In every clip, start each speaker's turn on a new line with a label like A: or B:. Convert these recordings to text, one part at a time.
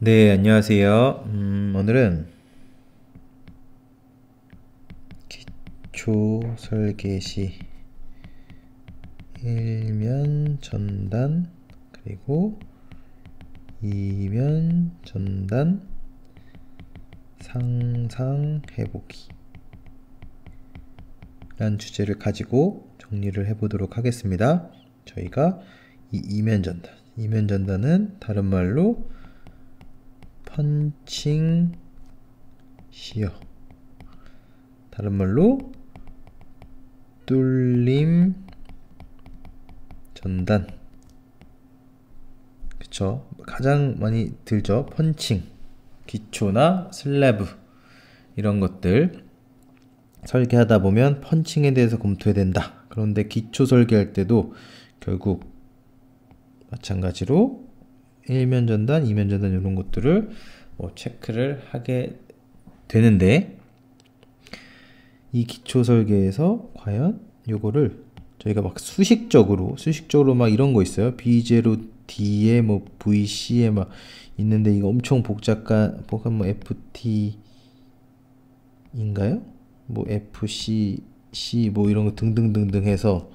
A: 네, 안녕하세요. 오늘은 기초 설계 시 일면 전단 그리고 이면 전단 상상해보기 라는 주제를 가지고 정리를 해보도록 하겠습니다. 저희가 이 이면 전단은 다른 말로 펀칭 시어, 다른 말로 뚫림 전단, 그쵸? 가장 많이 들죠. 펀칭, 기초나 슬래브 이런 것들 설계하다 보면 펀칭에 대해서 검토해야 된다. 그런데 기초 설계할 때도 결국 마찬가지로 일면 전단, 이면 전단 이런 것들을 체크를 하게 되는데, 이 기초 설계에서 과연 요거를 저희가 막 수식적으로 막 이런 거 있어요. B0 D에 뭐 VC에 막 있는데 이거 엄청 복잡한 뭐 FT인가요? 뭐 FC C 뭐 이런 거 등등등등 해서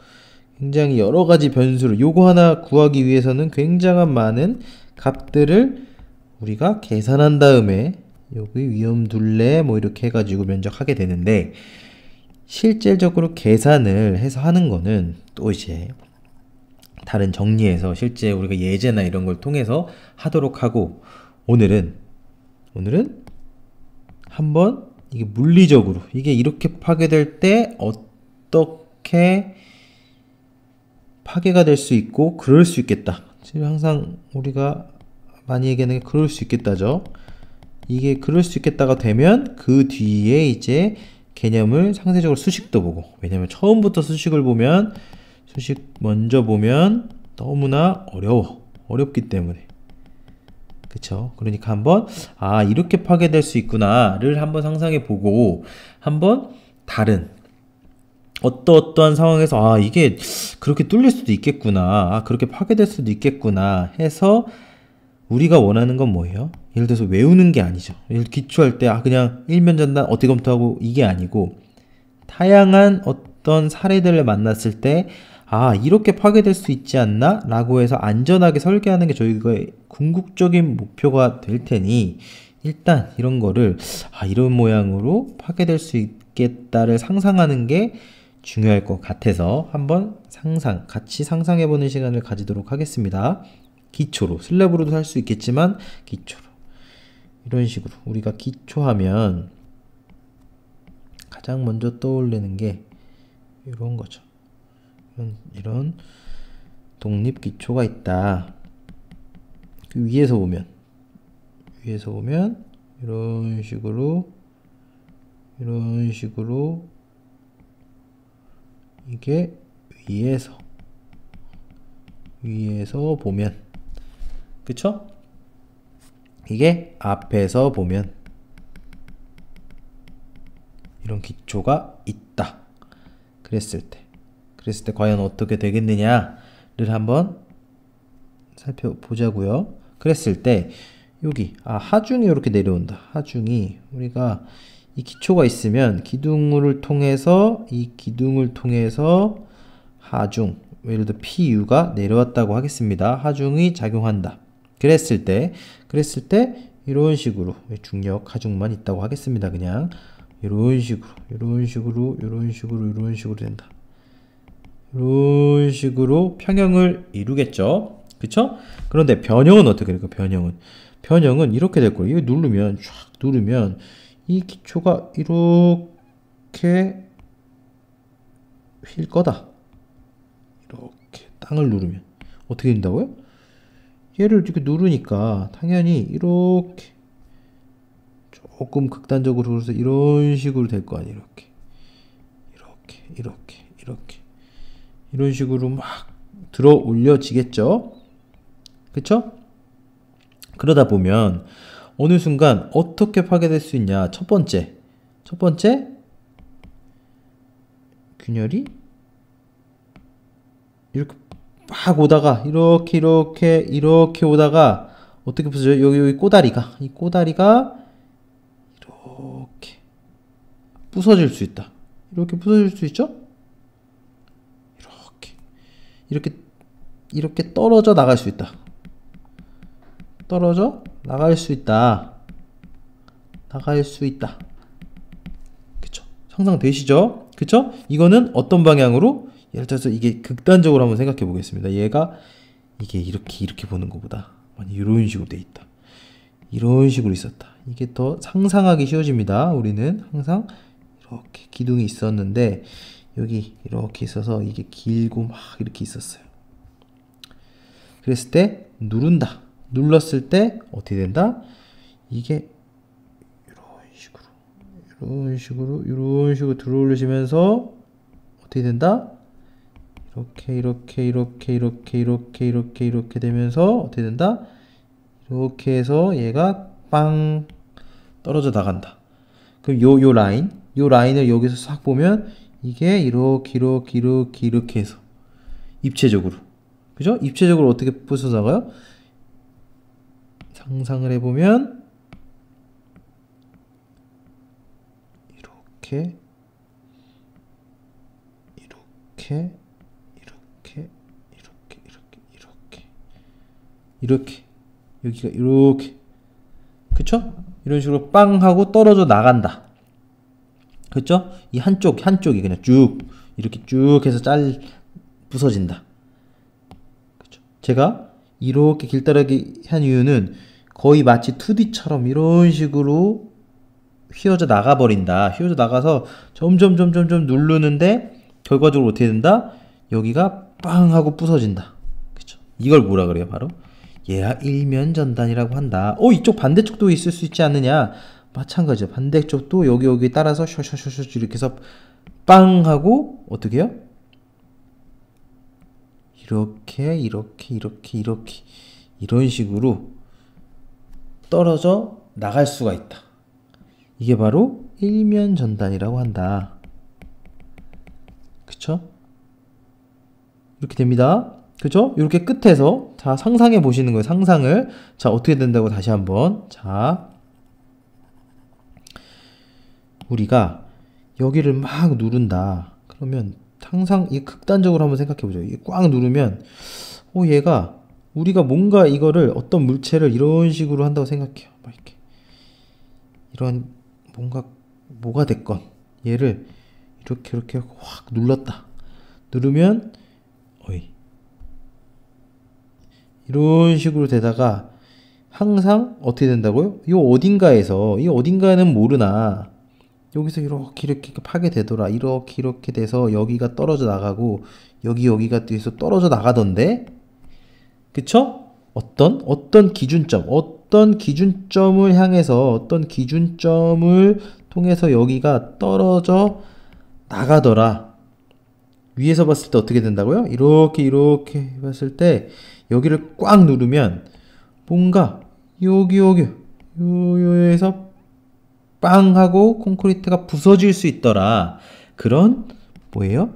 A: 굉장히 여러 가지 변수를 요거 하나 구하기 위해서는 굉장한 많은 값들을 우리가 계산한 다음에 여기 위험 둘레 뭐 이렇게 해가지고 면적하게 되는데, 실질적으로 계산을 해서 하는 거는 또 이제 다른 정리해서 실제 우리가 예제나 이런 걸 통해서 하도록 하고, 오늘은 한번 이게 물리적으로 이게 이렇게 파괴될 때 어떻게 파괴가 될 수 있고 그럴 수 있겠다. 지금 항상 우리가 많이 얘기하는 게 그럴 수 있겠다죠. 이게 그럴 수 있겠다가 되면 그 뒤에 이제 개념을 상세적으로 수식도 보고, 왜냐면 처음부터 수식을 보면 수식 먼저 보면 너무나 어렵기 때문에, 그쵸? 그러니까 한번 이렇게 파괴될 수 있구나를 한번 상상해 보고, 한번 다른 어떠한 상황에서 이게 그렇게 뚫릴 수도 있겠구나, 그렇게 파괴될 수도 있겠구나 해서 우리가 원하는 건 뭐예요? 예를 들어서 외우는 게 아니죠. 기초할 때 그냥 일면 전단 어떻게 검토하고 이게 아니고, 다양한 어떤 사례들을 만났을 때 이렇게 파괴될 수 있지 않나? 라고 해서 안전하게 설계하는 게 저희가 궁극적인 목표가 될 테니, 일단 이런 거를 이런 모양으로 파괴될 수 있겠다를 상상하는 게 중요할 것 같아서 한번 같이 상상해보는 시간을 가지도록 하겠습니다. 기초로, 슬랩으로도 할 수 있겠지만 기초로, 이런 식으로 우리가 기초하면 가장 먼저 떠올리는 게 이런 거죠. 이런 독립 기초가 있다. 그 위에서 보면 이런 식으로 이게 위에서 보면, 그쵸? 이게 앞에서 보면 이런 기초가 있다. 그랬을 때 과연 어떻게 되겠느냐를 한번 살펴보자고요. 그랬을 때 여기 하중이 이렇게 내려온다. 하중이 우리가 이 기초가 있으면 기둥을 통해서 하중, 예를 들어 PU가 내려왔다고 하겠습니다. 하중이 작용한다. 그랬을 때 이런 식으로 중력 하중만 있다고 하겠습니다. 그냥 이런 식으로 된다. 이런 식으로 평형을 이루겠죠. 그쵸? 그런데 변형은 어떻게 될까? 변형은 이렇게 될 거예요. 이거 누르면 이 기초가 이렇게 휠 거다. 이렇게 땅을 누르면 어떻게 된다고요? 얘를 이렇게 누르니까 당연히 이렇게 조금 극단적으로 그래서 이런 식으로 될 거 아니에요. 이렇게 이런 식으로 막 들어 올려지겠죠. 그쵸? 그러다 보면 어느 순간 어떻게 파괴될 수 있냐. 첫 번째 균열이 이렇게 막 오다가 이렇게 오다가 어떻게 부서져요? 여기 꼬다리가, 이 꼬다리가 이렇게 부서질 수 있다. 이렇게 부서질 수 있죠? 이렇게 떨어져 나갈 수 있다. 떨어져 나갈 수 있다. 나갈 수 있다. 그쵸? 상상되시죠? 그쵸? 이거는 어떤 방향으로? 예를 들어서 이게 극단적으로 한번 생각해 보겠습니다. 얘가 이게 이렇게 보는 것보다 이런 식으로 돼 있다. 이런 식으로 있었다. 이게 더 상상하기 쉬워집니다. 우리는 항상 이렇게 기둥이 있었는데 여기 이렇게 있어서 이게 길고 막 이렇게 있었어요. 그랬을 때 누른다. 눌렀을 때 어떻게 된다? 이게 이런 식으로 들어올리시면서 어떻게 된다? 이렇게 되면서 어떻게 된다? 이렇게 해서 얘가 빵 떨어져 나간다. 그럼 요 라인을 여기서 싹 보면 이게 이렇게 해서 입체적으로, 그죠? 입체적으로 어떻게 부서 나가요? 상상을 해보면 이렇게 여기가 이렇게, 그쵸? 이런 식으로 빵 하고 떨어져 나간다. 그쵸? 이 한쪽이 그냥 이렇게 쭉 해서 부서진다. 그쵸? 제가 이렇게 길다랗게 한 이유는 거의 마치 2D처럼 이런 식으로 휘어져 나가버린다. 휘어져 나가서 점점 누르는데 결과적으로 어떻게 된다? 여기가 빵 하고 부서진다. 그쵸? 이걸 뭐라 그래요? 바로 얘가 일면전단이라고 한다. 이쪽 반대쪽도 있을 수 있지 않느냐? 마찬가지죠. 반대쪽도 여기 따라서 셔셔셔셔 이렇게 해서 빵 하고 어떻게 해요? 이렇게 이런 식으로 떨어져 나갈 수가 있다. 이게 바로 일면전단이라고 한다. 그쵸? 이렇게 됩니다. 그죠? 이렇게 끝에서 자 상상해 보시는 거예요. 상상을. 자 어떻게 된다고 다시 한번. 자 우리가 여기를 막 누른다. 그러면 항상 이 극단적으로 한번 생각해 보죠. 이게 꽉 누르면 얘가 우리가 뭔가 이거를 어떤 물체를 이런 식으로 한다고 생각해요. 막 이렇게 이런 뭐가 됐건 얘를 이렇게 확 눌렀다. 누르면 이런 식으로 되다가 항상 어떻게 된다고요? 이 어딘가에는 모르나 여기서 이렇게 파괴되더라. 이렇게 돼서 여기가 떨어져 나가고 여기가 뒤에서 떨어져 나가던데, 그쵸? 어떤 기준점을 향해서 어떤 기준점을 통해서 여기가 떨어져 나가더라. 위에서 봤을 때 어떻게 된다고요? 이렇게 봤을 때 여기를 꽉 누르면 뭔가 여기에서 빵 하고 콘크리트가 부서질 수 있더라. 그런 뭐예요?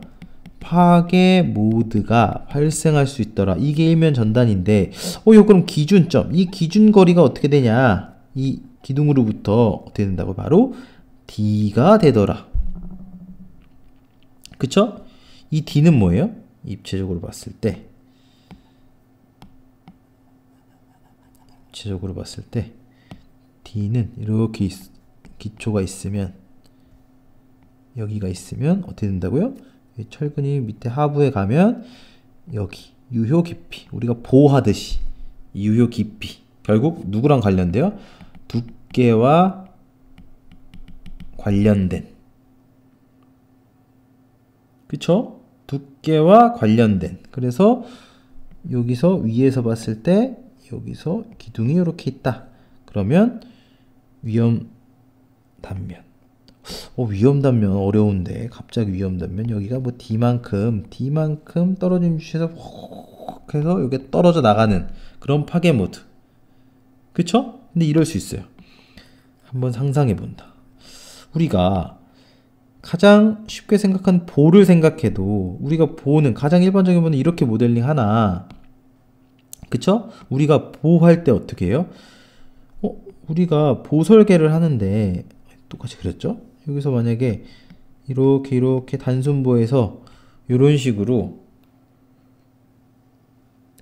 A: 파괴 모드가 발생할 수 있더라. 이게 일면 전단인데 이거 그럼 기준점, 이 기준거리가 어떻게 되냐? 이 기둥으로부터 어떻게 된다고? 바로 D가 되더라. 그쵸? 이 D는 뭐예요? 입체적으로 봤을 때 D는 이렇게 기초가 있으면 여기가 있으면 어떻게 된다고요? 철근이 밑에 하부에 가면 여기 유효 깊이, 우리가 보호하듯이 유효 깊이 결국 누구랑 관련돼요? 두께와 관련된, 그쵸? 두께와 관련된. 그래서 여기서 위에서 봤을 때 여기서 기둥이 이렇게 있다. 그러면 위험 단면. 위험 단면 어려운데 갑자기 위험 단면 여기가 뭐 D만큼 떨어진 위치에서 훅 해서 여기 떨어져 나가는 그런 파괴 모드. 그쵸? 근데 이럴 수 있어요. 한번 상상해 본다. 우리가 가장 쉽게 생각한 볼을 생각해도 우리가 보는 가장 일반적인 보는 이렇게 모델링 하나. 그쵸? 우리가 보할 때 어떻게 해요? 우리가 보 설계를 하는데 똑같이 그랬죠? 여기서 만약에 이렇게 단순보에서 이런 식으로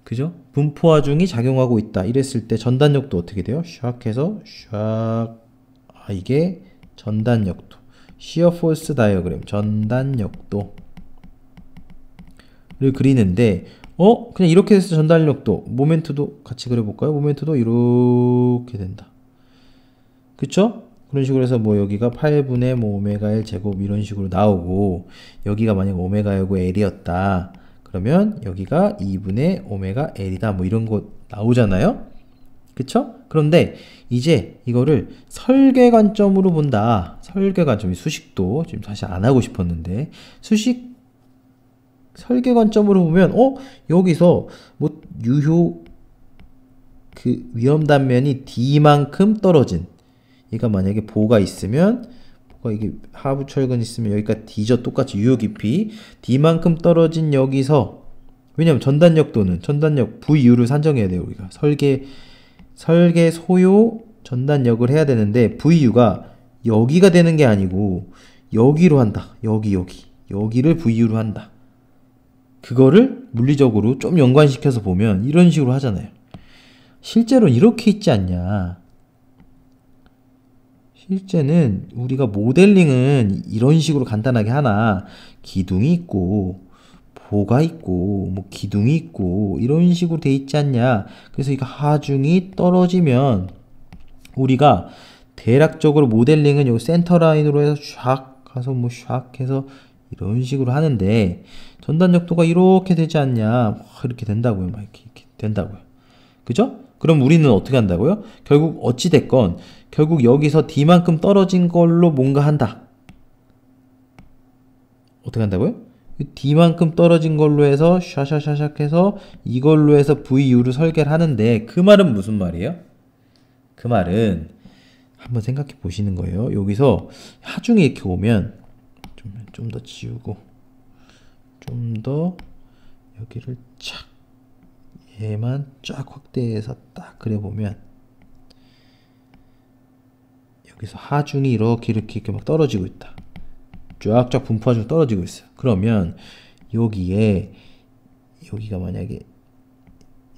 A: 그죠? 분포 하중이 작용하고 있다 이랬을 때 전단력도 어떻게 돼요? 샥 해서 샥 이게 전단력도 시어 포스 다이어그램 전단력도를 그리는데 그냥 이렇게 해서 전단력도 모멘트도 같이 그려볼까요? 모멘트도 이렇게 된다. 그쵸? 그런 식으로 해서 뭐 여기가 8분의 뭐 오메가 L 제곱 이런 식으로 나오고 여기가 만약 오메가 L고 L이었다 그러면 여기가 2분의 오메가 L이다 뭐 이런 거 나오잖아요. 그쵸? 그런데 이제 이거를 설계 관점으로 본다. 설계 관점이 수식도 지금 사실 안 하고 싶었는데 수식 설계 관점으로 보면 여기서 뭐 유효 그 위험 단면이 D만큼 떨어진 얘가 만약에 보가 있으면 보가 이게 하부 철근 있으면 여기가 D죠. 똑같이 유효 깊이 D만큼 떨어진 여기서 왜냐면 전단력도는 전단력 VU를 산정해야 돼요. 우리가 설계 소요 전단력을 해야 되는데 VU가 여기가 되는 게 아니고 여기로 한다. 여기를 VU로 한다. 그거를 물리적으로 좀 연관시켜서 보면 이런 식으로 하잖아요. 실제로는 이렇게 있지 않냐. 실제는 우리가 모델링은 이런 식으로 간단하게 하나 기둥이 있고 보가 있고 뭐 기둥이 있고 이런 식으로 돼 있지 않냐. 그래서 이거 하중이 떨어지면 우리가 대략적으로 모델링은 요 센터 라인으로 해서 샥 가서 뭐 샥 해서 이런 식으로 하는데 전단력도가 이렇게 되지 않냐. 이렇게 된다고요. 막 이렇게 된다고요. 그죠? 그럼 우리는 어떻게 한다고요? 결국 어찌 됐건 결국 여기서 D만큼 떨어진 걸로 뭔가 한다. 어떻게 한다고요? D만큼 떨어진 걸로 해서 샤샤샤샥 해서 이걸로 해서 VU를 설계를 하는데 그 말은 무슨 말이에요? 그 말은 한번 생각해 보시는 거예요. 여기서 하중이 이렇게 오면 좀 더 지우고 좀 더 여기를 착 얘만 쫙 확대해서 딱 그려보면 여기서 하중이 이렇게 막 떨어지고 있다. 쫙쫙 분포하중 떨어지고 있어요. 그러면 여기에 여기가 만약에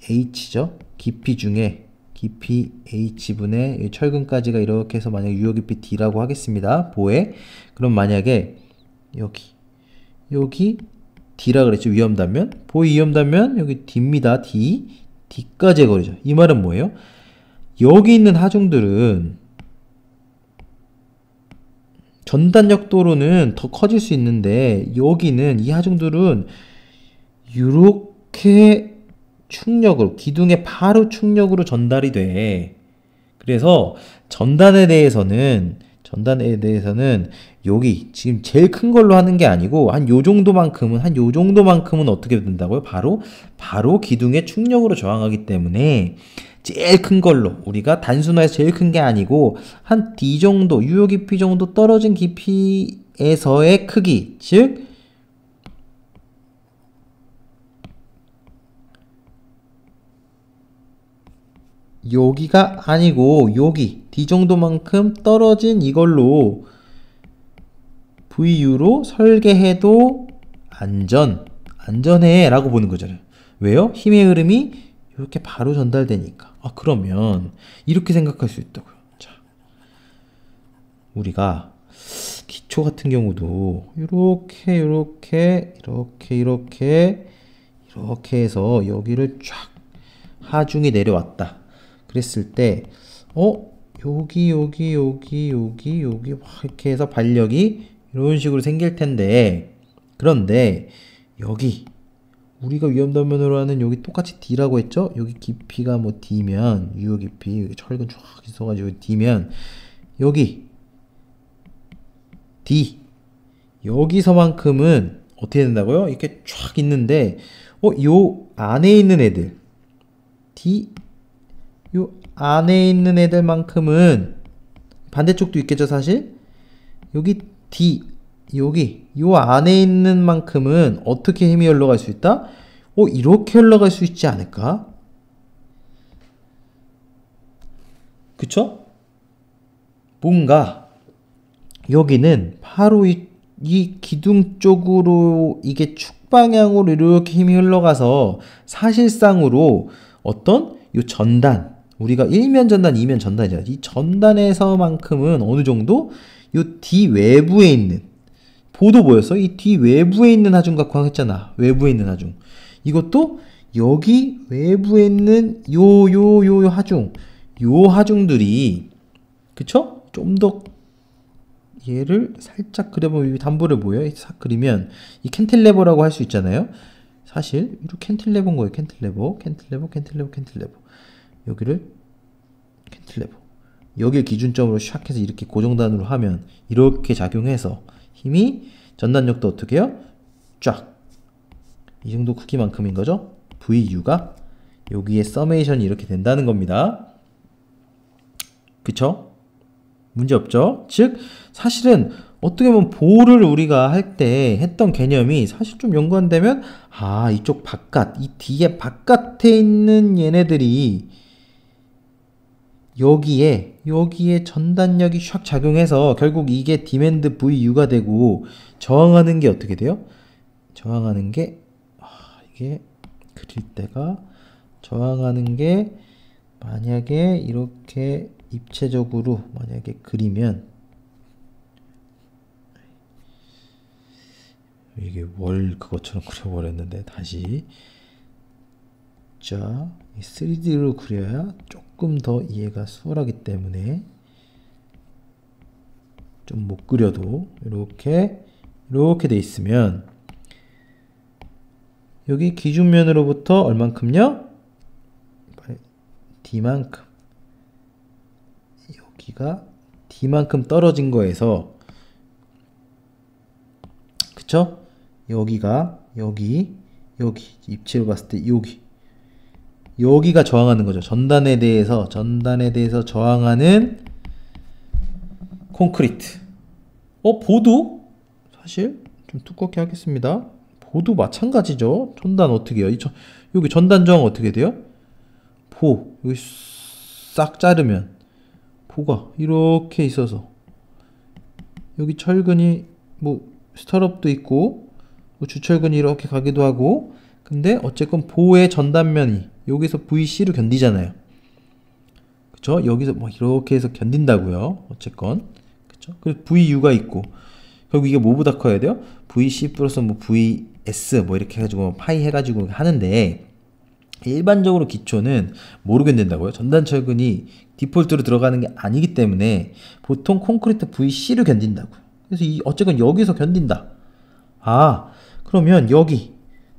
A: H죠? 깊이 중에 깊이 H분의 철근까지가 이렇게 해서 만약에 유효 깊이 D라고 하겠습니다. 보에. 그럼 만약에 여기 D라 그랬죠. 위험 단면. 보의 위험 단면 여기 D입니다. D까지의 거리죠. 이 말은 뭐예요? 여기 있는 하중들은 전단력도로는 더 커질 수 있는데 여기는 이 하중들은 이렇게 충력으로 기둥의 바로 충력으로 전달이 돼. 그래서 전단에 대해서는 여기 지금 제일 큰 걸로 하는 게 아니고 한 요 정도만큼은 어떻게 된다고요? 바로 기둥의 충력으로 저항하기 때문에 제일 큰 걸로 우리가 단순화해서 제일 큰 게 아니고 한 D 정도 유효 깊이 정도 떨어진 깊이에서의 크기 즉 여기가 아니고 여기 D 정도만큼 떨어진 이걸로 VU로 설계해도 안전해 라고 보는 거잖아요. 왜요? 힘의 흐름이 이렇게 바로 전달되니까. 그러면 이렇게 생각할 수 있다고요. 자, 우리가 기초 같은 경우도 이렇게 해서 여기를 쫙 하중이 내려왔다. 그랬을 때 여기 이렇게 해서 반력이 이런 식으로 생길 텐데 그런데 여기 우리가 위험 단면으로 하는 여기 똑같이 D라고 했죠? 여기 깊이가 뭐 D면 유효 깊이 여기 철근 쫙 있어가지고 D면 여기 D 여기서만큼은 어떻게 된다고요? 이렇게 쫙 있는데 요 안에 있는 애들 D 요 안에 있는 애들만큼은 반대쪽도 있겠죠 사실? 여기 D 여기 요 안에 있는 만큼은 어떻게 힘이 흘러갈 수 있다? 이렇게 흘러갈 수 있지 않을까? 그쵸? 뭔가 여기는 바로 이 기둥 쪽으로 이게 축방향으로 이렇게 힘이 흘러가서 사실상으로 어떤 이 전단, 우리가 1면 전단, 2면 전단이잖아요. 이 전단에서만큼은 어느 정도 이 D 외부에 있는, 보도 뭐였어? 이 D 외부에 있는 하중 갖고 했잖아. 외부에 있는 하중. 이것도 여기 외부에 있는 요 하중, 요 하중들이, 그쵸? 좀 더 얘를 살짝 그려보면 담보를 보여. 싹 그리면 이 캔틸레버라고 할 수 있잖아요. 사실 이렇게 캔틸레버인 거예요. 캔틸레버. 여기를 캔틸레버. 여기를 기준점으로 샥 해서 이렇게 고정단으로 하면 이렇게 작용해서 힘이 전단력도 어떻게 해요? 쫙. 이 정도 크기만큼인 거죠. VU가 여기에 서메이션이 이렇게 된다는 겁니다. 그쵸? 문제 없죠? 즉 사실은 어떻게 보면 보를 우리가 할 때 했던 개념이 사실 좀 연관되면 이쪽 바깥, 이 뒤에 바깥에 있는 얘네들이 여기에 전단력이 샥 작용해서 결국 이게 디맨드 VU가 되고 저항하는 게 어떻게 돼요? 저항하는 게 이게 그릴 때가 저항하는 게 만약에 이렇게 입체적으로 만약에 그리면 이게 월 그것처럼 그려버렸는데 다시 자 3D로 그려야 조금 더 이해가 수월하기 때문에 좀 못 그려도 이렇게 돼 있으면 여기 기준면으로부터 얼만큼요? D만큼, 여기가 D만큼 떨어진 거에서, 그쵸? 여기가 여기 입체로 봤을 때 여기가 저항하는 거죠. 전단에 대해서 저항하는 콘크리트. 보도 사실 좀 두껍게 하겠습니다. 보도 마찬가지죠. 전단 어떻게 해요? 여기 전단 저항 어떻게 돼요? 여기 싹 자르면 보가 이렇게 있어서 여기 철근이 스타럽도 있고 주철근이 이렇게 가기도 하고, 근데 어쨌건 보의 전단면이 여기서 VC로 견디잖아요. 그쵸? 여기서 이렇게 해서 견딘다고요. 어쨌건 그쵸? 그래서 VU가 있고 결국 이게 뭐보다 커야 돼요? VC 플러스 VS 이렇게 해가지고 파이 해가지고 하는데, 일반적으로 기초는 뭐로 견딘다고요? 전단 철근이 디폴트로 들어가는 게 아니기 때문에 보통 콘크리트 VC로 견딘다고요. 그래서 어쨌건 여기서 견딘다. 그러면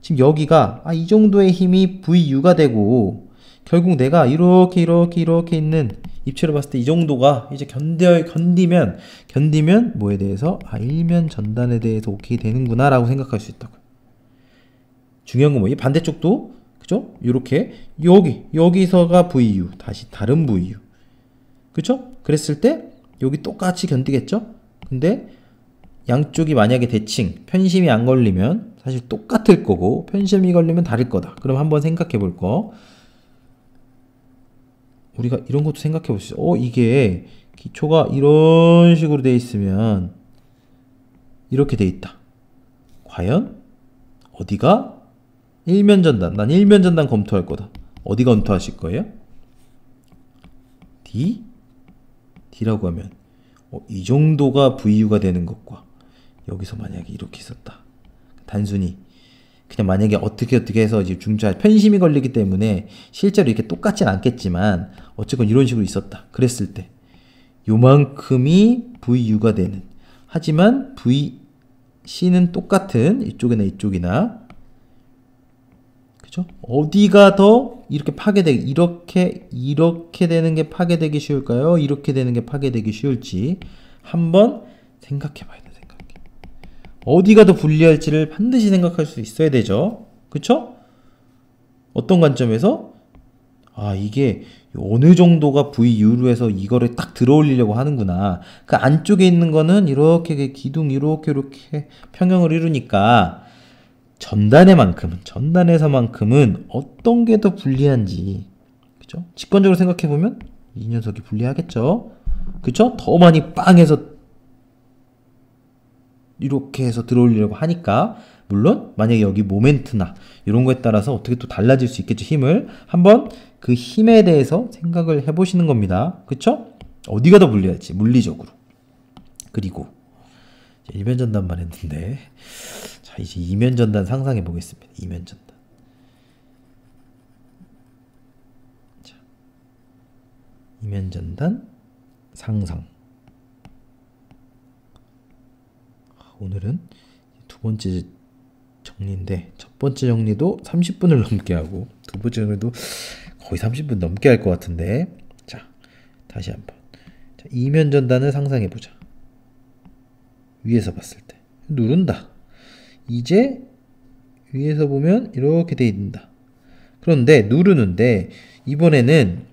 A: 지금 여기가 이 정도의 힘이 VU가 되고 결국 내가 이렇게 있는 입체로 봤을 때 이 정도가 이제 견디면 뭐에 대해서 일면 전단에 대해서 오케이 되는구나 라고 생각할 수 있다고요. 중요한 건 이 반대쪽도 그죠? 요렇게 여기서가 VU, 다시 다른 VU. 그쵸? 그랬을 때 여기 똑같이 견디겠죠? 근데 양쪽이 만약에 대칭, 편심이 안 걸리면 사실 똑같을 거고 편심이 걸리면 다를 거다. 그럼 한번 생각해 볼 거. 우리가 이런 것도 생각해 볼 수 있어요. 이게 기초가 이런 식으로 돼 있으면 이렇게 돼 있다. 과연 어디가 일면 전단, 난 일면 전단 검토할 거다. 어디 검토하실 거예요? D라고 하면 이 정도가 VU가 되는 것과 여기서 만약에 이렇게 있었다. 단순히 그냥 만약에 어떻게 해서 이제 중차 편심이 걸리기 때문에 실제로 이렇게 똑같진 않겠지만 어쨌건 이런 식으로 있었다. 그랬을 때 요만큼이 VU가 되는, 하지만 VC는 똑같은 이쪽이나 이쪽이나, 그죠? 어디가 더 이렇게 이렇게 되는 게 파괴되기 쉬울까요? 이렇게 되는 게 파괴되기 쉬울지 한번 생각해 봐야 돼. 어디가 더 불리할지를 반드시 생각할 수 있어야 되죠. 그쵸? 어떤 관점에서 이게 어느 정도가 VU로 해서 이거를 딱 들어올리려고 하는구나. 그 안쪽에 있는 거는 이렇게 기둥 이렇게 평형을 이루니까 전단에서만큼은 어떤 게 더 불리한지, 그죠? 직관적으로 생각해 보면 이 녀석이 불리하겠죠. 그쵸? 더 많이 빵 해서 이렇게 해서 들어올리려고 하니까, 물론 만약에 여기 모멘트나 이런 거에 따라서 어떻게 또 달라질 수 있겠죠. 힘을 한번 그 힘에 대해서 생각을 해보시는 겁니다. 그쵸? 어디가 더 불리할지 물리적으로. 그리고 일면전단만 했는데, 자 이제 이면전단 상상해 보겠습니다. 이면전단. 자, 이면전단 상상. 오늘은 두 번째 정리인데, 첫 번째 정리도 30분을 넘게 하고 두 번째 정리도 거의 30분 넘게 할 것 같은데, 자 다시 한번. 자, 이면 전단을 상상해 보자. 위에서 봤을 때 누른다. 이제 위에서 보면 이렇게 돼 있는다. 그런데 누르는데 이번에는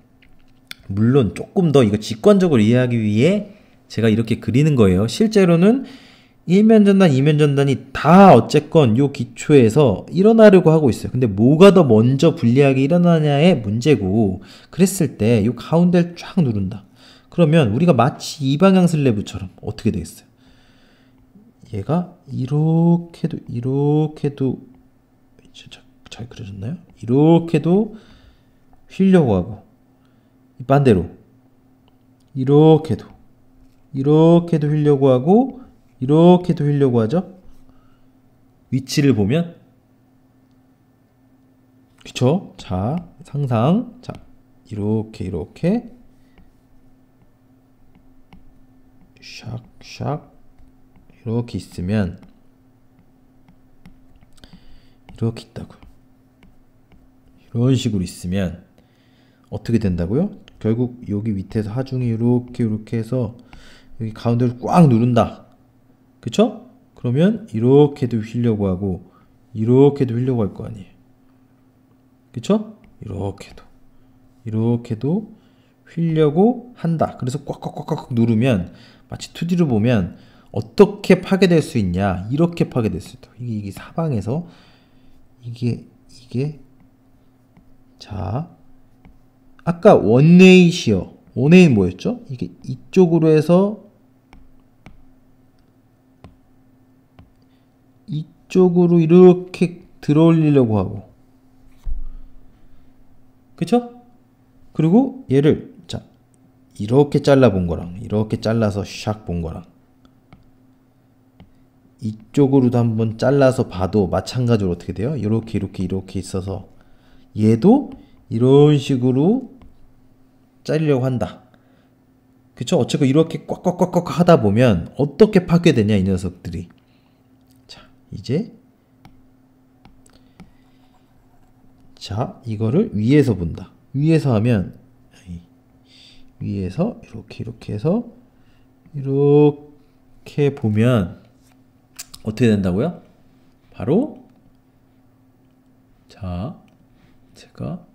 A: 물론 조금 더 이거 직관적으로 이해하기 위해 제가 이렇게 그리는 거예요. 실제로는 일면전단, 이면전단이 다 어쨌건 요 기초에서 일어나려고 하고 있어요. 근데 뭐가 더 먼저 불리하게 일어나냐의 문제고, 그랬을 때 요 가운데를 쫙 누른다. 그러면 우리가 마치 이 방향 슬래브처럼 어떻게 되겠어요? 얘가 이렇게도 잘 그려졌나요? 이렇게도 휘려고 하고, 반대로 이렇게도 휘려고 하고, 이렇게도 휘려고 하죠. 위치를 보면, 그쵸? 자, 상상. 자, 이렇게 샥샥 이렇게 있으면, 이렇게 있다고요. 이런 식으로 있으면 어떻게 된다고요? 결국 여기 밑에서 하중이 이렇게 해서 여기 가운데를 꽉 누른다. 그쵸? 그러면 이렇게도 휘려고 하고, 이렇게도 휘려고 할 거 아니에요. 그쵸? 이렇게도 휘려고 한다. 그래서 꽉꽉꽉꽉 누르면, 마치 2D로 보면 어떻게 파괴될 수 있냐, 이렇게 파괴될 수 있다. 이게 사방에서 이게 자, 아까 원웨이 시어, 원웨이는 뭐였죠? 이게 이쪽으로 해서 이쪽으로 이렇게 들어올리려고 하고, 그쵸? 그리고 얘를 자 이렇게 잘라 본 거랑 이렇게 잘라서 샥 본 거랑 이쪽으로도 한번 잘라서 봐도 마찬가지로 어떻게 돼요? 이렇게 있어서 얘도 이런 식으로 자르려고 한다. 그쵸? 어쨌건 이렇게 꽉꽉꽉꽉 하다 보면 어떻게 파괴되냐, 이 녀석들이. 자, 이제 자, 이거를 위에서 본다. 위에서 하면, 위에서 이렇게 해서 이렇게 보면 어떻게 된다고요? 바로, 자, 제가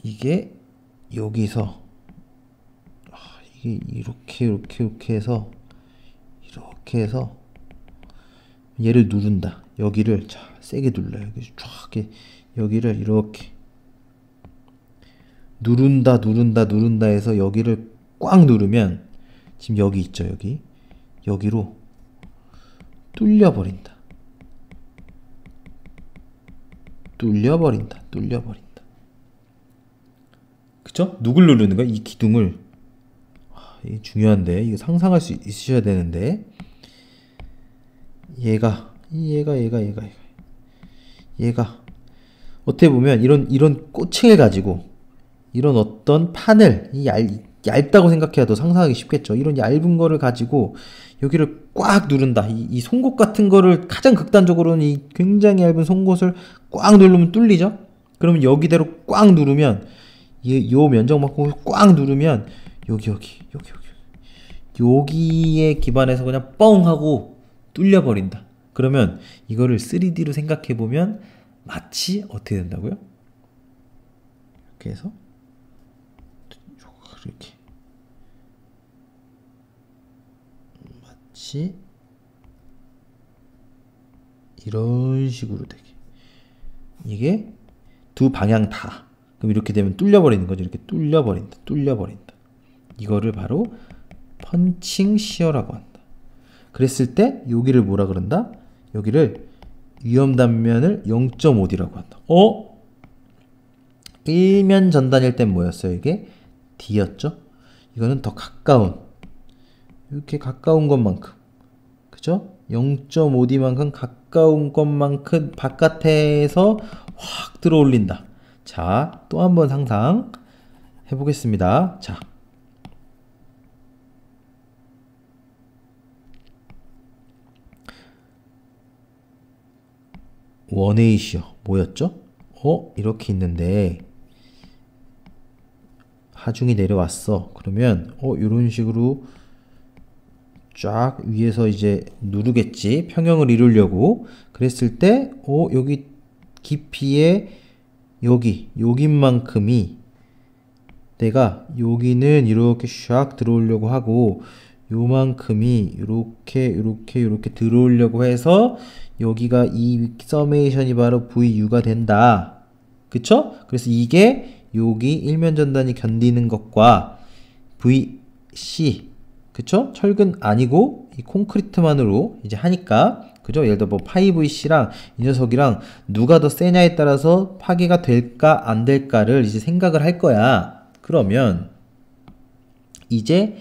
A: 이게 여기서 이게 이렇게 해서 얘를 누른다. 여기를 자 세게 눌러요. 여기 쫙 여기를 이렇게 누른다 해서 여기를 꽉 누르면, 지금 여기 있죠. 여기로 뚫려버린다. 그쵸? 누굴 누르는 거야? 이 기둥을. 이게 중요한데, 이거 상상할 수 있으셔야 되는데, 얘가 어떻게 보면 이런 꼬챙이를 가지고, 이런 어떤 판을, 얇다고 생각해야 더 상상하기 쉽겠죠. 이런 얇은 거를 가지고 여기를 꽉 누른다. 이 송곳 같은 거를 가장 극단적으로는 이 굉장히 얇은 송곳을 꽉 누르면 뚫리죠. 그러면 여기대로 꽉 누르면, 요 면적만큼 꽉 누르면 여기에 기반해서 그냥 뻥 하고 뚫려버린다. 그러면 이거를 3D로 생각해보면 마치 어떻게 된다고요? 이렇게 해서 이렇게 마치 이런 식으로 되게, 이게 두 방향 다 그럼 이렇게 되면 뚫려버리는 거죠. 이렇게 뚫려버린다. 이거를 바로 펀칭 시어라고 한다. 그랬을 때 여기를 뭐라 그런다? 여기를 위험 단면을 0.5D라고 한다. 일면 전단일 땐 뭐였어요? 이게 D였죠? 이거는 더 가까운, 이렇게 가까운 것만큼, 그죠? 0.5D만큼 가까운 것만큼 바깥에서 확 들어올린다. 자, 또 한번 상상 해보겠습니다. 자, 원웨이 시어 뭐였죠? 이렇게 있는데 하중이 내려왔어. 그러면 이런 식으로 쫙 위에서 이제 누르겠지. 평형을 이루려고. 그랬을 때 여기 깊이에 여기만큼이 내가 여기는 이렇게 샥 들어오려고 하고 요만큼이 이렇게 들어오려고 해서 여기가 이 서메이션이 바로 VU가 된다. 그쵸? 그래서 이게 여기 일면 전단이 견디는 것과 VC, 그쵸? 철근 아니고 이 콘크리트만으로 이제 하니까, 그죠? 예를 들어 뭐 파이 VC랑 이 녀석이랑 누가 더 세냐에 따라서 파괴가 될까 안 될까를 이제 생각을 할 거야. 그러면 이제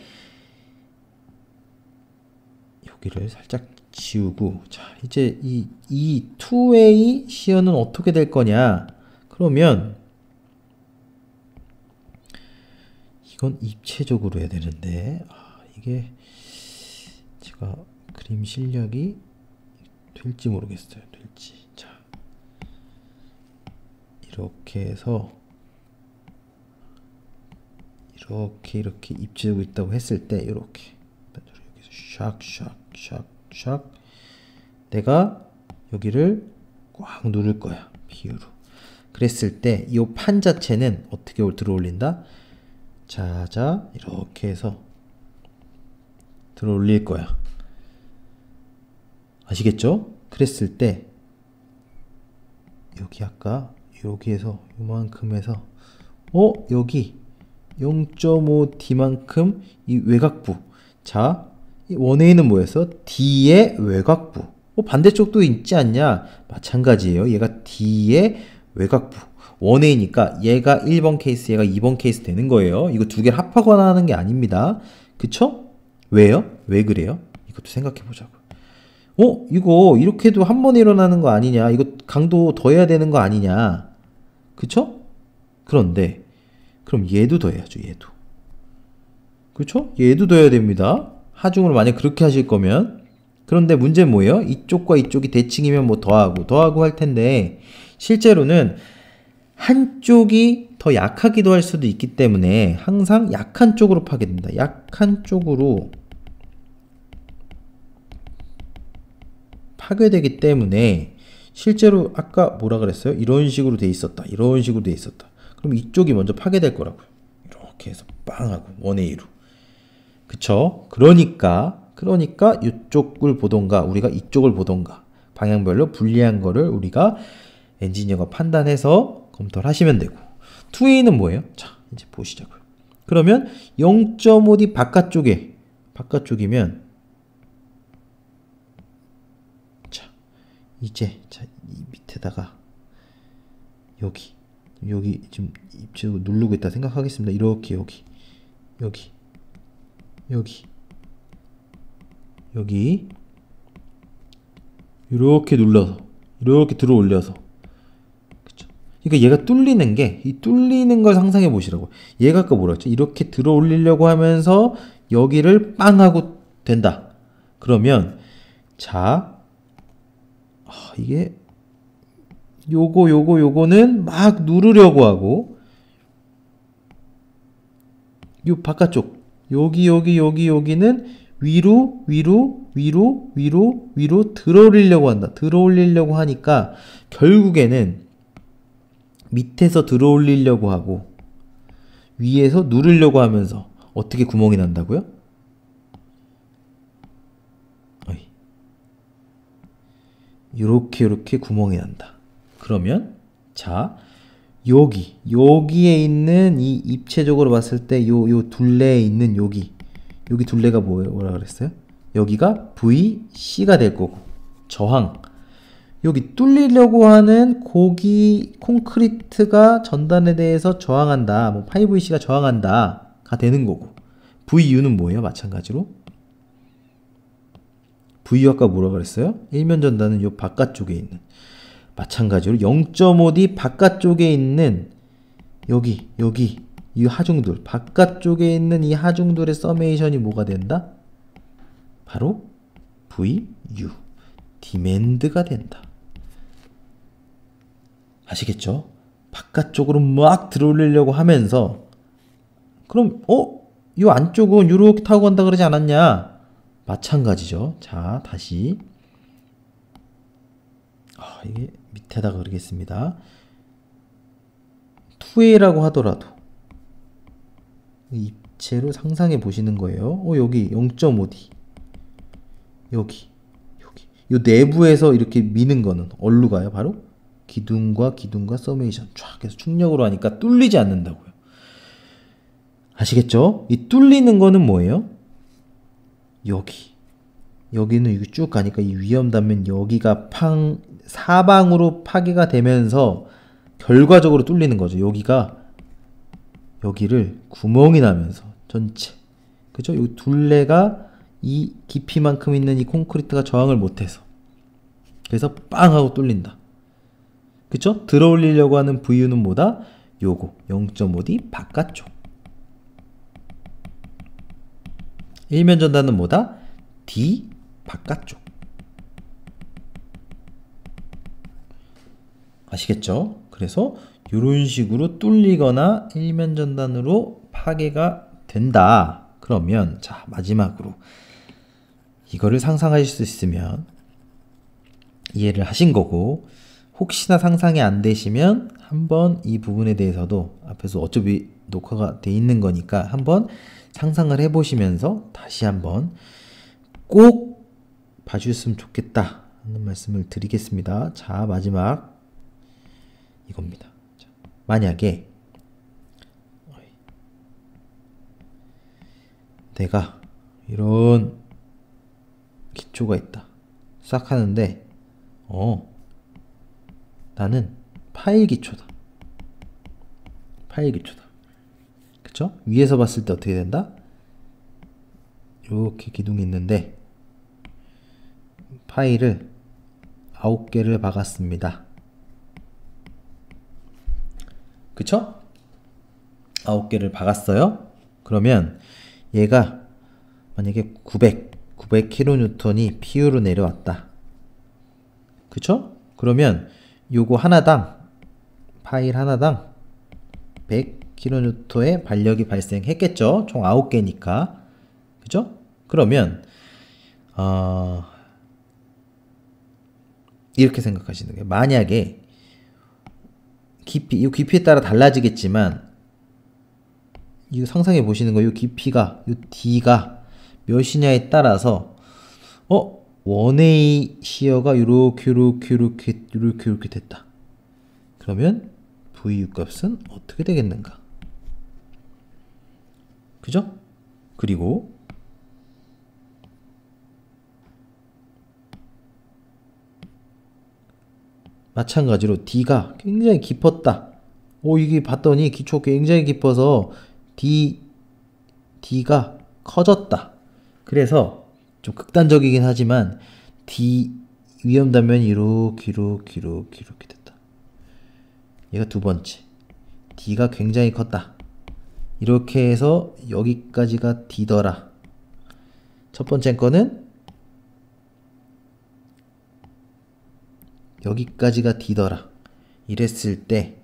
A: 여기를 살짝 지우고, 자, 이제 이 투웨이 시어는 어떻게 될 거냐? 그러면 이건 입체적으로 해야 되는데, 이게 제가 그림 실력이 될지 모르겠어요. 될지. 자, 이렇게 해서 이렇게 입체적으로 있다고 했을 때 이렇게 여기서 샥 내가 여기를 꽉 누를 거야. 비유로. 그랬을 때 이 판 자체는 어떻게 들어올린다? 자, 이렇게 해서 들어올릴 거야. 아시겠죠? 그랬을 때 여기 아까 여기에서 요만큼 해서 여기 0.5D만큼 이 외곽부. 자, 원웨이는 뭐였어? D의 외곽부. 반대쪽도 있지 않냐? 마찬가지예요. 얘가 D의 외곽부. 원웨이니까 얘가 1번 케이스, 얘가 2번 케이스 되는 거예요. 이거 두 개를 합하거나 하는 게 아닙니다. 그쵸? 왜요? 왜 그래요? 이것도 생각해 보자고. 이거 이렇게도 한 번에 일어나는 거 아니냐? 이거 강도 더해야 되는 거 아니냐? 그쵸? 그런데 그럼 얘도 더해야죠. 얘도. 그쵸? 얘도 더해야 됩니다. 하중으로 만약 그렇게 하실 거면. 그런데 문제는 뭐예요? 이쪽과 이쪽이 대칭이면 뭐 더하고 할 텐데, 실제로는 한쪽이 더 약하기도 할 수도 있기 때문에 항상 약한 쪽으로 파괴된다. 약한 쪽으로 파괴되기 때문에 실제로 아까 뭐라 그랬어요? 이런 식으로 돼 있었다. 이런 식으로 돼 있었다. 그럼 이쪽이 먼저 파괴될 거라고요. 이렇게 해서 빵 하고 원웨이로. 그쵸? 그러니까 이쪽을 보던가 우리가 이쪽을 보던가 방향별로 불리한 거를 우리가 엔지니어가 판단해서 검토를 하시면 되고, 투웨이는 뭐예요? 자, 이제 보시자고요. 그러면 0.5D 바깥쪽이면 자, 이제 이 밑에다가 여기 지금 입체적으로 누르고 있다 생각하겠습니다. 이렇게 여기 이렇게 눌러서 이렇게 들어 올려서, 그쵸? 그러니까 얘가 뚫리는 게, 이 뚫리는 걸 상상해 보시라고. 얘가 아까 뭐라 했죠? 이렇게 들어 올리려고 하면서 여기를 빵 하고 된다. 그러면 자, 이게 요거는 막 누르려고 하고, 요 바깥쪽 여기는 위로 들어올리려고 한다. 들어올리려고 하니까 결국에는 밑에서 들어올리려고 하고 위에서 누르려고 하면서 어떻게 구멍이 난다고요? 이렇게 구멍이 난다. 그러면 자, 여기에 있는 이 입체적으로 봤을 때 요 둘레에 있는 여기 둘레가 뭐라 그랬어요? 여기가 VC가 될 거고, 저항, 여기 뚫리려고 하는 고기 콘크리트가 전단에 대해서 저항한다, 뭐 5VC가 저항한다가 되는 거고, VU는 뭐예요? 마찬가지로 VU 아까 뭐라 그랬어요? 일면 전단은 요 바깥쪽에 있는, 마찬가지로 0.5D 바깥쪽에 있는 여기 이 하중들, 바깥쪽에 있는 이 하중들의 서메이션이 뭐가 된다? 바로 VU, 디맨드가 된다. 아시겠죠? 바깥쪽으로 막 들어올리려고 하면서, 그럼 이 안쪽은 이렇게 타고 간다 그러지 않았냐? 마찬가지죠. 자, 다시 이게 밑에다가 그리겠습니다. 2A라고 하더라도 입체로 상상해 보시는 거예요. 여기 0.5D, 여기 요 내부에서 이렇게 미는 거는 어디로 가요? 바로 기둥과 서메이션 쫙 해서 충력으로 하니까 뚫리지 않는다고요. 아시겠죠? 이 뚫리는 거는 뭐예요? 여기는 이렇게 쭉 가니까 이 위험 단면 여기가 사방으로 파괴가 되면서 결과적으로 뚫리는 거죠. 여기를 구멍이 나면서 전체, 그죠? 이 둘레가 이 깊이만큼 있는 이 콘크리트가 저항을 못해서, 그래서 빵 하고 뚫린다. 그쵸? 들어올리려고 하는 VU는 뭐다? 요거 0.5D 바깥쪽. 일면 전단은 뭐다? D 바깥쪽. 아시겠죠? 그래서 이런 식으로 뚫리거나 일면 전단으로 파괴가 된다. 그러면 자, 마지막으로 이거를 상상하실 수 있으면 이해를 하신 거고, 혹시나 상상이 안 되시면 한번 이 부분에 대해서도 앞에서 어차피 녹화가 돼 있는 거니까 한번 상상을 해보시면서 다시 한번 꼭 봐주셨으면 좋겠다 하는 말씀을 드리겠습니다. 자, 마지막 이겁니다. 자, 만약에 내가 이런 기초가 있다 싹 하는데 나는 파일 기초다. 그쵸? 위에서 봤을 때 어떻게 된다? 이렇게 기둥이 있는데 파일을 9개를 박았습니다. 그쵸? 9개를 박았어요. 그러면 얘가 만약에 900kN이 PU로 내려왔다. 그쵸? 그러면 요거 하나당, 파일 하나당 100kN의 반력이 발생했겠죠? 총 9개니까. 그죠? 그러면 이렇게 생각하시는 거예요. 만약에 이 깊이에 따라 달라지겠지만, 이거 상상해 보시는 거예요. 이 깊이가, 이 D가 몇이냐에 따라서 1A 시어가 이렇게 됐다. 그러면 VU 값은 어떻게 되겠는가? 그죠? 그리고 마찬가지로 D가 굉장히 깊었다. 이게 봤더니 기초 굉장히 깊어서 D가 커졌다. 그래서 좀 극단적이긴 하지만 D 위험 단면이 이렇게 됐다. 얘가 두 번째. D가 굉장히 컸다. 이렇게 해서 여기까지가 D더라. 첫 번째 거는 여기까지가 D더라. 이랬을 때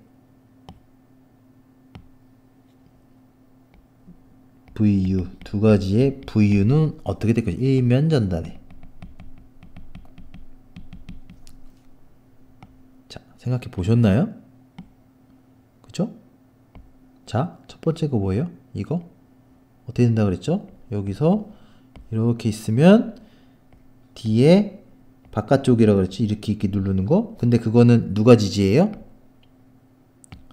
A: VU, 두 가지의 VU는 어떻게 될 것이냐? 일면 전단에. 자, 생각해 보셨나요? 그쵸? 자, 첫 번째 거 뭐예요? 이거 어떻게 된다 그랬죠? 여기서 이렇게 있으면 D의 바깥쪽이라고 그랬지? 이렇게 누르는 거. 근데 그거는 누가 지지해요?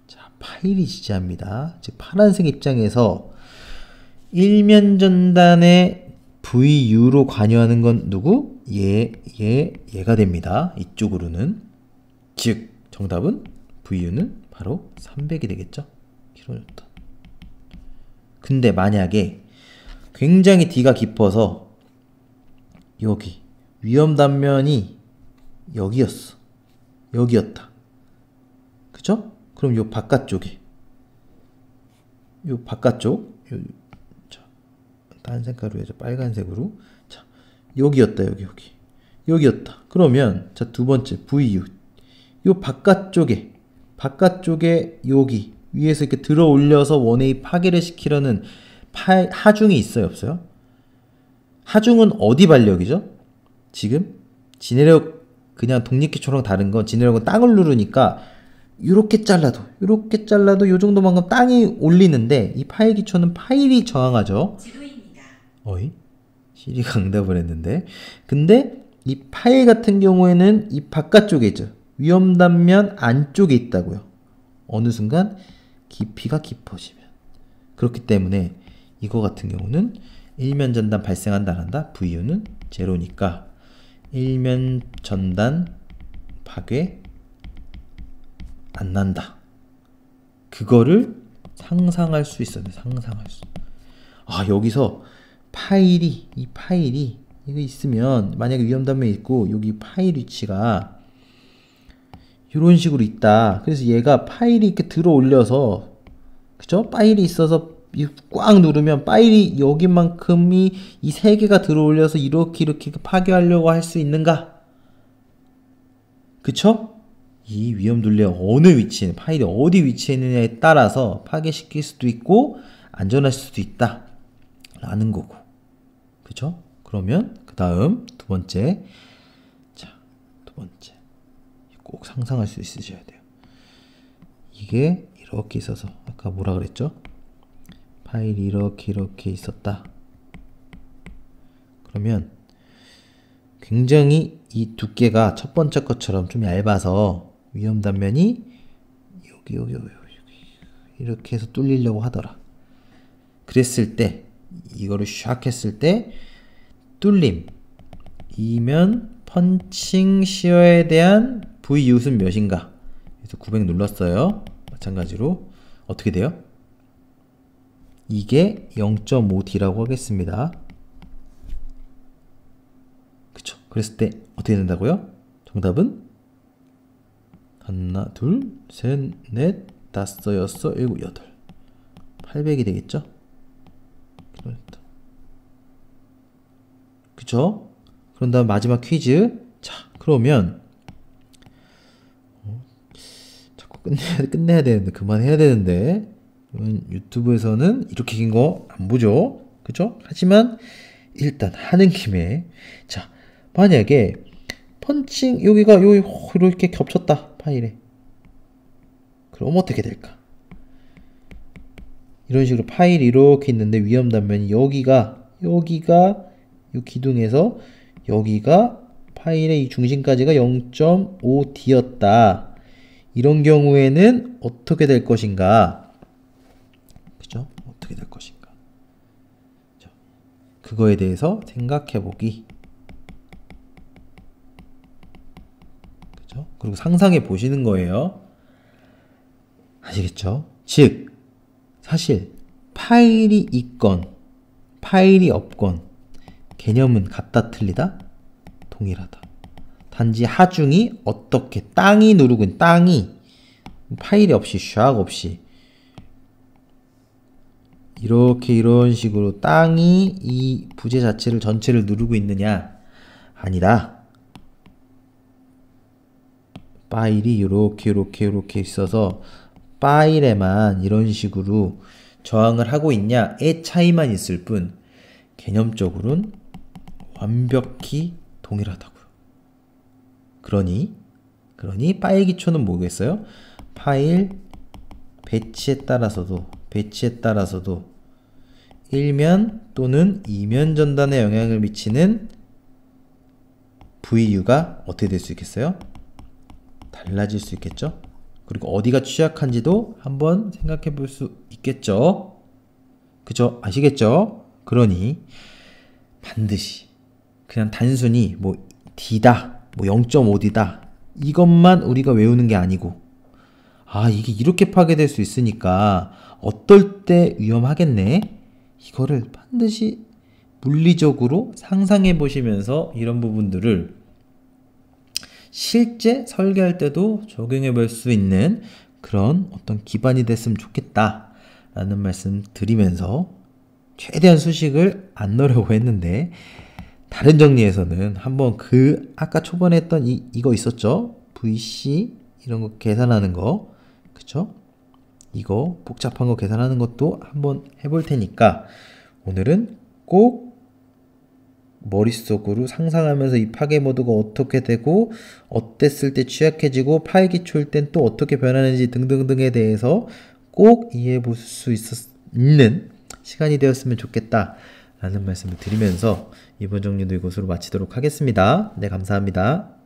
A: 자, 파일이 지지합니다. 즉 파란색 입장에서 일면 전단의 VU로 관여하는 건 누구? 얘가 됩니다. 이쪽으로는. 즉 정답은 VU는 바로 300이 되겠죠? 킬로뉴턴. 근데 만약에 굉장히 D가 깊어서 여기 위험 단면이 여기였어. 여기였다. 그죠? 그럼 요 바깥쪽에 요 바깥쪽 자, 다른 색깔로 해서 빨간색으로 자, 여기였다. 여기였다. 그러면 자, 두 번째 VU 요 바깥쪽에 여기 위에서 이렇게 들어 올려서 원웨이 파괴를 시키려는 하중이 있어요, 없어요? 하중은 어디 반력이죠? 지금 지내력 그냥 독립기초랑 다른 건 지내력은 땅을 누르니까 이렇게 잘라도 요 정도만큼 땅이 올리는데 이 파일 기초는 파일이 저항하죠.
B: 지도입니다.
A: 어이? 시리가 응답을 했는데 근데 이 파일 같은 경우에는 이 바깥쪽에 있죠. 위험 단면 안쪽에 있다고요. 어느 순간 깊이가 깊어지면 그렇기 때문에 이거 같은 경우는 일면 전단 발생한다 안 한다? VU는 제로니까 일면 전단 파괴 안 난다. 그거를 상상할 수 있어요. 상상할 수. 아, 여기서 이 파일이 이거 있으면 만약에 위험 단면이 있고 여기 파일 위치가 이런 식으로 있다. 그래서 얘가 파일이 이렇게 들어 올려서 그죠? 파일이 있어서 꽉 누르면 파일이 여기만큼이 이 세 개가 들어 올려서 이렇게 파괴하려고 할 수 있는가? 그쵸? 이 위험 둘레 어느 위치에 파일이 어디 위치에 있느냐에 따라서 파괴시킬 수도 있고 안전할 수도 있다 라는 거고. 그쵸? 그러면 그 다음 두 번째. 자, 두 번째. 꼭 상상할 수 있으셔야 돼요. 이게 이렇게 있어서 아까 뭐라 그랬죠? 파일이 이렇게 있었다. 그러면 굉장히 이 두께가 첫 번째 것처럼 좀 얇아서 위험 단면이 여기 이렇게 해서 뚫리려고 하더라. 그랬을 때 이거를 샥 했을 때 뚫림 이면 펀칭 시어에 대한 VU는 몇인가? 그래서 900 눌렀어요. 마찬가지로 어떻게 돼요? 이게 0.5D라고 하겠습니다. 그쵸? 그랬을 때 어떻게 된다고요? 정답은 하나, 둘, 셋, 넷, 다섯, 여섯, 일곱, 여덟 800이 되겠죠? 그쵸? 그런 다음 마지막 퀴즈. 자, 그러면 자꾸 끝내야 되는데 그만해야 되는데 유튜브에서는 이렇게 긴 거 안 보죠. 그죠? 하지만 일단 하는 김에 자, 만약에 펀칭 여기가 이렇게 겹쳤다 파일에. 그럼 어떻게 될까? 이런 식으로 파일이 이렇게 있는데 위험 단면이 여기가 이 기둥에서 여기가 파일의 이 중심까지가 0.5D였다. 이런 경우에는 어떻게 될 것인가? 그죠? 어떻게 될 것인가? 자, 그거에 대해서 생각해 보기. 그죠? 그리고 상상해 보시는 거예요. 아시겠죠? 즉, 사실 파일이 있건 파일이 없건 개념은 같다 틀리다? 동일하다. 단지 하중이 어떻게 땅이 누르고 땅이 파일이 없이 샥 없이 이렇게 이런 식으로 땅이 이 부재 자체를 전체를 누르고 있느냐 아니라 파일이 이렇게 있어서 파일에만 이런 식으로 저항을 하고 있냐의 차이만 있을 뿐 개념적으로는 완벽히 동일하다고요. 그러니 파일 기초는 뭐겠어요? 파일 배치에 따라서도 일면 또는 이면 전단에 영향을 미치는 VU가 어떻게 될 수 있겠어요? 달라질 수 있겠죠? 그리고 어디가 취약한지도 한번 생각해 볼 수 있겠죠. 그죠? 아시겠죠? 그러니 반드시 그냥 단순히 뭐 D다, 뭐 0.5D다 이것만 우리가 외우는 게 아니고 이게 이렇게 파괴될 수 있으니까 어떨 때 위험하겠네? 이거를 반드시 물리적으로 상상해 보시면서 이런 부분들을 실제 설계할 때도 적용해 볼 수 있는 그런 어떤 기반이 됐으면 좋겠다 라는 말씀 드리면서 최대한 수식을 안 넣으려고 했는데 다른 정리에서는 한번 아까 초반에 했던 이거 있었죠? VC 이런 거 계산하는 거 그쵸? 이거 복잡한 거 계산하는 것도 한번 해볼 테니까 오늘은 꼭 머릿속으로 상상하면서 이 파괴 모드가 어떻게 되고 어땠을 때 취약해지고 파일기초일 땐 또 어떻게 변하는지 등등등에 대해서 꼭 이해해 볼 수 있는 시간이 되었으면 좋겠다 라는 말씀을 드리면서 이번 정리도 이것으로 마치도록 하겠습니다. 네, 감사합니다.